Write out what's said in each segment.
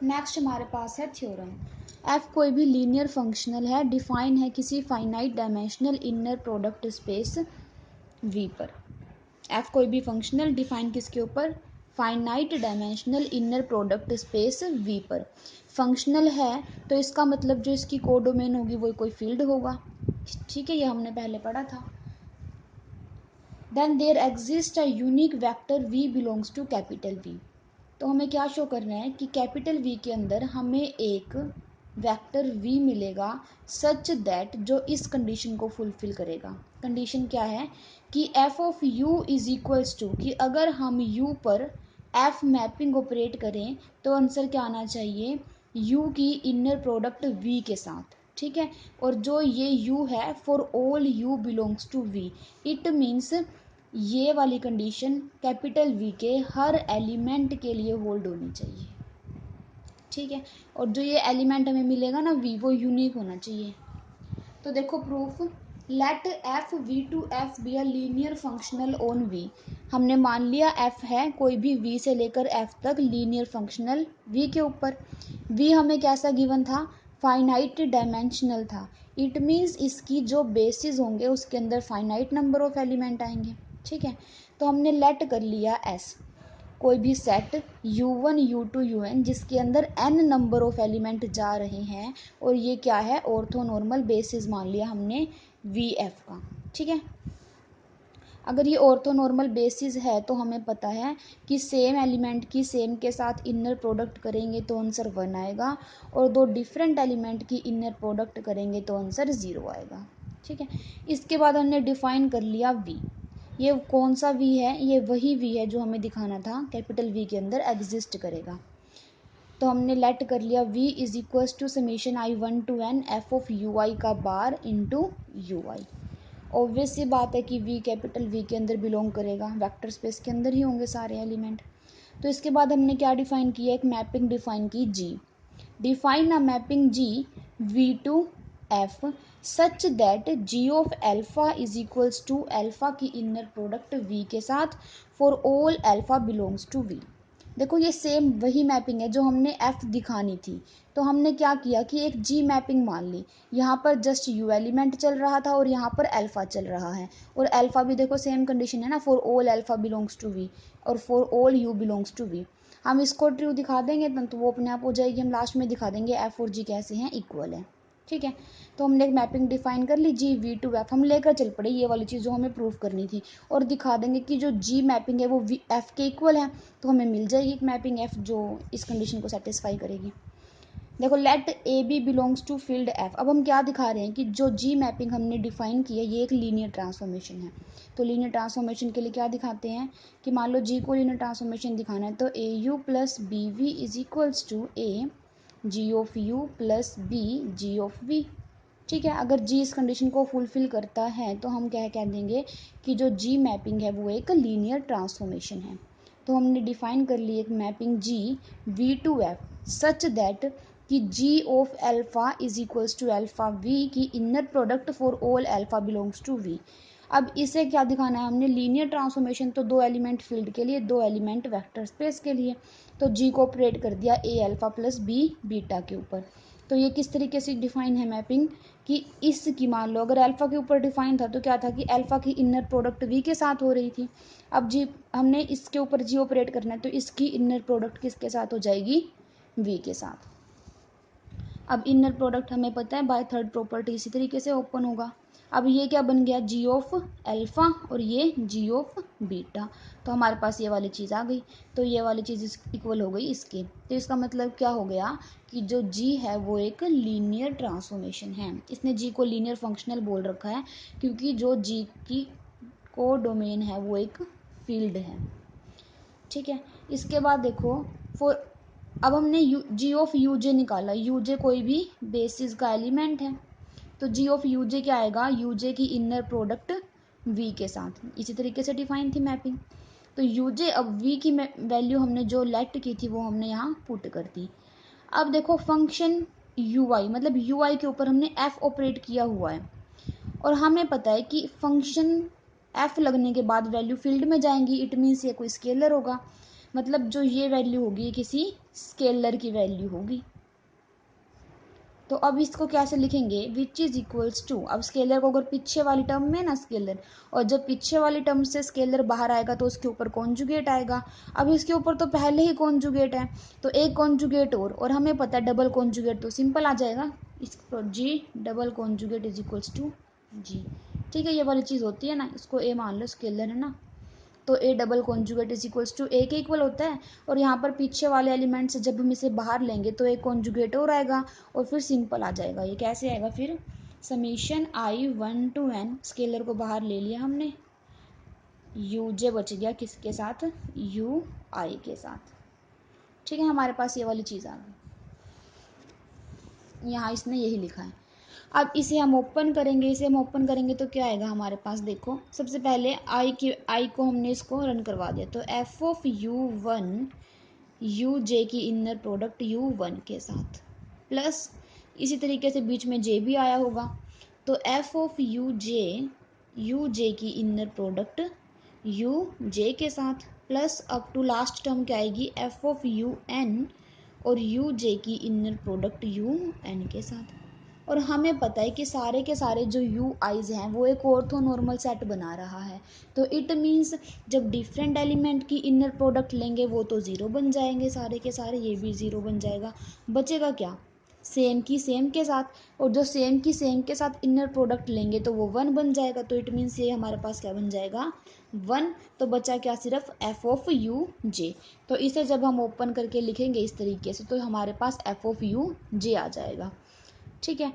Next हमारे पास है theorem. F कोई भी लीनियर फंक्शनल है, डिफाइन है किसी finite dimensional inner product space V पर। एफ कोई भी फंक्शनल डिफाइन किसके ऊपर, finite dimensional inner product space V पर। फंक्शनल है तो इसका मतलब जो इसकी कोडोमेन होगी वो कोई फील्ड होगा, ठीक है, ये हमने पहले पढ़ा था। Then there exist a unique vector V belongs to capital V. तो हमें क्या शो करना है कि कैपिटल वी के अंदर हमें एक वेक्टर वी मिलेगा सच दैट जो इस कंडीशन को फुलफिल करेगा। कंडीशन क्या है कि F of U is equals to, कि अगर हम यू पर एफ मैपिंग ऑपरेट करें तो आंसर क्या आना चाहिए, यू की इनर प्रोडक्ट वी के साथ, ठीक है। और जो ये यू है for all U belongs to V, it means ये वाली कंडीशन कैपिटल वी के हर एलिमेंट के लिए होल्ड होनी चाहिए, ठीक है। और जो ये एलिमेंट हमें मिलेगा ना वी, वो यूनिक होना चाहिए। तो देखो proof, let F V to F be a linear functional on V. हमने मान लिया एफ है कोई भी वी से लेकर एफ तक लीनियर फंक्शनल वी के ऊपर। वी हमें कैसा गिवन था, फाइनाइट डायमेंशनल था। इट मीन्स इसकी जो बेसिस होंगे उसके अंदर फाइनाइट नंबर ऑफ एलिमेंट आएंगे, ठीक है। तो हमने लेट कर लिया एस कोई भी सेट u1 u2 un जिसके अंदर n नंबर ऑफ एलिमेंट जा रहे हैं, और ये क्या है, ऑर्थोनॉर्मल बेसिस मान लिया हमने vf का, ठीक है। अगर ये ऑर्थोनॉर्मल बेसिस है तो हमें पता है कि सेम एलिमेंट की सेम के साथ इनर प्रोडक्ट करेंगे तो आंसर 1 आएगा, और दो डिफरेंट एलिमेंट की इनर प्रोडक्ट करेंगे तो आंसर 0 आएगा, ठीक है। इसके बाद हमने डिफाइन कर लिया v। ये कौन सा v है, ये वही v है जो हमें दिखाना था कैपिटल V के अंदर एग्जिस्ट करेगा। तो हमने लेट कर लिया v is equals to summation i1 to n f of ui का बार इंटू ui। ऑब्वियस सी बात है कि v कैपिटल V के अंदर बिलोंग करेगा, वेक्टर स्पेस के अंदर ही होंगे सारे एलिमेंट। तो इसके बाद हमने क्या डिफाइन किया, एक मैपिंग डिफाइन की g। Define a mapping g v to f such that g of alpha is equals to alpha की इनर प्रोडक्ट v के साथ for all alpha belongs to v। देखो ये सेम वही मैपिंग है जो हमने f दिखानी थी। तो हमने क्या किया कि एक g मैपिंग मान ली, यहाँ पर जस्ट u एलिमेंट चल रहा था और यहाँ पर अल्फा चल रहा है, और अल्फा भी देखो सेम कंडीशन है ना, for all alpha belongs to v और for all u belongs to v। हम इसको ट्रू दिखा देंगे तो वो अपने आप हो जाएगी, हम लास्ट में दिखा देंगे f और g कैसे हैं, इक्वल है, ठीक है। तो हमने एक मैपिंग डिफाइन कर ली g v टू f, हम लेकर चल पड़े ये वाली चीज़ जो हमें प्रूफ करनी थी, और दिखा देंगे कि जो g मैपिंग है वो f के इक्वल है, तो हमें मिल जाएगी एक मैपिंग f जो इस कंडीशन को सेटिस्फाई करेगी। देखो let A B belongs to field F. अब हम क्या दिखा रहे हैं कि जो जी मैपिंग हमने डिफाइन की है ये एक लीनियर ट्रांसफॉर्मेशन है। तो लीनियर ट्रांसफॉर्मेशन के लिए क्या दिखाते हैं कि मान लो जी को लीनियर ट्रांसफॉर्मेशन दिखाना है तो a u plus b v is equals to a g of u plus b g of v, ठीक है। अगर जी इस कंडीशन को फुलफिल करता है तो हम क्या कह देंगे कि जो जी मैपिंग है वो एक लीनियर ट्रांसफॉर्मेशन है। तो हमने डिफाइन कर ली एक mapping G V to F such that कि g of alpha is equals to alpha v की inner product for all alpha belongs to v। अब इसे क्या दिखाना है हमने, लीनियर ट्रांसफॉर्मेशन, तो दो एलिमेंट फील्ड के लिए, दो एलिमेंट वेक्टर स्पेस के लिए। तो g को ऑपरेट कर दिया a alpha plus b beta के ऊपर। तो ये किस तरीके से डिफाइन है मैपिंग कि इसकी मान लो अगर अल्फा के ऊपर डिफाइन था तो क्या था कि अल्फा की इनर प्रोडक्ट v के साथ हो रही थी। अब जी हमने इसके ऊपर g ऑपरेट करना है तो इसकी इनर प्रोडक्ट किसके साथ हो जाएगी, v के साथ। अब इनर प्रोडक्ट हमें पता है बाय थर्ड प्रॉपर्टी इसी तरीके से ओपन होगा। अब ये क्या बन गया, जी ऑफ अल्फा और ये जी ऑफ बीटा। तो हमारे पास ये वाली चीज़ आ गई, तो ये वाली चीज़ इक्वल हो गई इसके। तो इसका मतलब क्या हो गया कि जो जी है वो एक लीनियर ट्रांसफॉर्मेशन है। इसने जी को लीनियर फंक्शनल बोल रखा है क्योंकि जो जी की को डोमेन है वो एक फील्ड है, ठीक है। इसके बाद देखो फॉर, अब हमने जी ऑफ यू जे निकाला, यू जे कोई भी बेसिस का एलिमेंट है, तो जी ऑफ यू जे क्या आएगा, यू जे की इनर प्रोडक्ट वी के साथ। इसी तरीके से डिफाइन थी मैपिंग। तो यू जे, अब वी की वैल्यू हमने जो लेट की थी वो हमने यहाँ पुट कर दी। अब देखो फंक्शन यू आई, मतलब यू आई के ऊपर हमने एफ ऑपरेट किया हुआ है, और हमें पता है कि फंक्शन एफ लगने के बाद वैल्यू फील्ड में जाएंगी, इट मीन्स ये कोई स्केलर होगा। मतलब जो ये वैल्यू होगी ये किसी स्केलर की वैल्यू होगी। तो अब इसको कैसे लिखेंगे, विच इज इक्वल्स टू, अब स्केलर को अगर पीछे वाली टर्म में ना स्केलर, और जब पीछे वाली टर्म से स्केलर बाहर आएगा तो उसके ऊपर कॉन्जुगेट आएगा। अब इसके ऊपर तो पहले ही कॉन्जुगेट है, तो एक कॉन्जुगेट और हमें पता है डबल कॉन्जुगेट तो सिंपल आ जाएगा, इसको g double conjugate is equals to g. ठीक है, ये वाली चीज़ होती है ना, इसको ए मान लो, स्केलर है ना, तो A double conjugate is equals to A के इक्वल होता है। और यहाँ पर पीछे वाले एलिमेंट से जब हम इसे बाहर लेंगे तो एक कॉन्जुगेट और आएगा और फिर सिंपल आ जाएगा। ये कैसे आएगा फिर, summation I 1 to n, scalar को बाहर ले लिया हमने, यू जे बच गया किसके साथ, यू आई के साथ। ठीक है, हमारे पास ये वाली चीज़ आ गई, यहाँ इसने यही लिखा है। अब इसे हम ओपन करेंगे, इसे हम ओपन करेंगे तो क्या आएगा हमारे पास, देखो सबसे पहले आई को हमने इसको रन करवा दिया, तो F of u1 you J की इनर प्रोडक्ट u1 के साथ, प्लस इसी तरीके से बीच में जे भी आया होगा, तो एफ ऑफ यू जे की इनर प्रोडक्ट यू जे के साथ, plus up to last term क्या आएगी, एफ ऑफ यू एन और यू जे की इनर प्रोडक्ट यू एन के साथ। और हमें पता है कि सारे के सारे जो यू आईज हैं वो एक ऑर्थोनॉर्मल सेट बना रहा है, तो इट मीन्स जब डिफरेंट एलिमेंट की इनर प्रोडक्ट लेंगे वो तो ज़ीरो बन जाएंगे सारे के सारे, ये भी ज़ीरो बन जाएगा। बचेगा क्या, सेम की सेम के साथ, और जो सेम की सेम के साथ इनर प्रोडक्ट लेंगे तो वो वन बन जाएगा, तो इट मीन्स ये हमारे पास क्या बन जाएगा, वन। तो बचा क्या, सिर्फ एफ ऑफ यू जे। तो इसे जब हम ओपन करके लिखेंगे इस तरीके से तो हमारे पास एफ ऑफ यू जे आ जाएगा। ठीक है,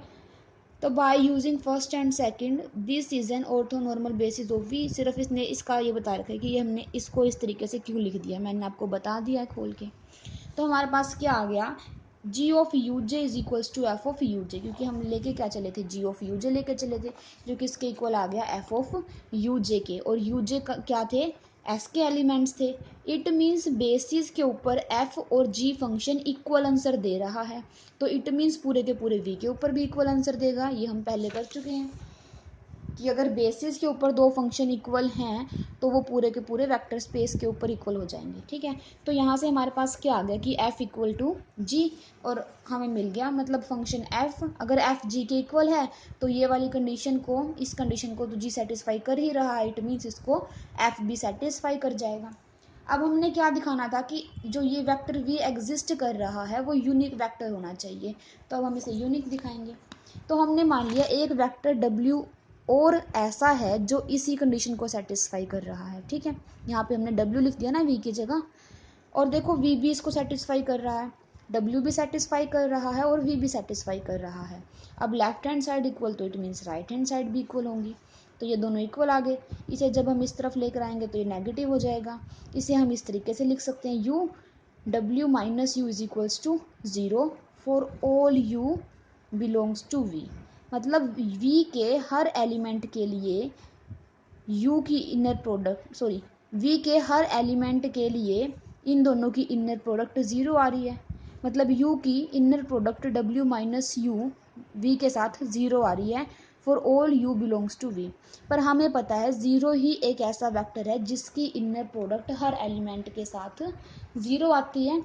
तो by using first and second this is an orthonormal basis of V, सिर्फ इसने इसका ये बता रखा है कि ये हमने इसको इस तरीके से क्यों लिख दिया, मैंने आपको बता दिया है खोल के। तो हमारे पास क्या आ गया, G of U J is equals to F of U J, क्योंकि हम लेके क्या चले थे, जी ऑफ यू जे लेके चले थे, जो कि इसके इक्वल आ गया एफ ऑफ यू जे के, और यू जे क्या थे, एस के एलिमेंट्स थे। इट मीन्स बेसिस के ऊपर एफ और जी फंक्शन इक्वल आंसर दे रहा है, तो इट मीन्स पूरे के पूरे वी के ऊपर भी इक्वल आंसर देगा, ये हम पहले कर चुके हैं कि अगर बेसिस के ऊपर दो फंक्शन इक्वल हैं तो वो पूरे के पूरे वेक्टर स्पेस के ऊपर इक्वल हो जाएंगे। ठीक है, तो यहाँ से हमारे पास क्या आ गया कि f इक्वल टू जी, और हमें मिल गया मतलब फंक्शन f अगर f g के इक्वल है तो ये वाली कंडीशन को, इस कंडीशन को तो g सेटिस्फाई कर ही रहा है, इट मीन्स इसको f भी सेटिस्फाई कर जाएगा। अब हमने क्या दिखाना था कि जो ये वेक्टर v एग्जिस्ट कर रहा है वो यूनिक वेक्टर होना चाहिए, तो अब हम इसे यूनिक दिखाएंगे। तो हमने मान लिया एक वेक्टर w और ऐसा है जो इसी कंडीशन को सेटिस्फाई कर रहा है। ठीक है, यहाँ पे हमने w लिख दिया ना v की जगह, और देखो v भी इसको सेटिस्फाई कर रहा है, w भी सेटिस्फाई कर रहा है और v भी सेटिस्फाई कर रहा है। अब लेफ्ट हैंड साइड इक्वल तो it means right hand side भी इक्वल होंगी, तो ये दोनों इक्वल आ गए। इसे जब हम इस तरफ लेकर आएंगे तो ये नेगेटिव हो जाएगा, इसे हम इस तरीके से लिख सकते हैं, u w minus U is equals to zero for all u belongs to v, मतलब v के हर एलिमेंट के लिए u की इनर प्रोडक्ट, सॉरी v के हर एलिमेंट के लिए इन दोनों की इनर प्रोडक्ट ज़ीरो आ रही है, मतलब u की inner product w minus U v के साथ ज़ीरो आ रही है for all u belongs to v। पर हमें पता है ज़ीरो ही एक ऐसा वेक्टर है जिसकी इनर प्रोडक्ट हर एलिमेंट के साथ ज़ीरो आती है,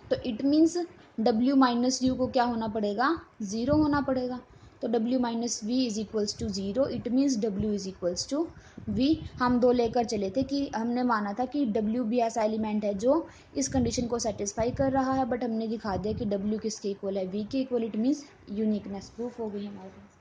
तो it means w minus U को क्या होना पड़ेगा, ज़ीरो होना पड़ेगा। तो w minus V is equals to zero, it means w is equals to v। हम दो लेकर चले थे कि हमने माना था कि w भी ऐसा एलिमेंट है जो इस कंडीशन को सेटिस्फाई कर रहा है, बट हमने दिखा दिया कि w किसके इक्वल है, v के equal, it means uniqueness proof हो गई हमारे पास।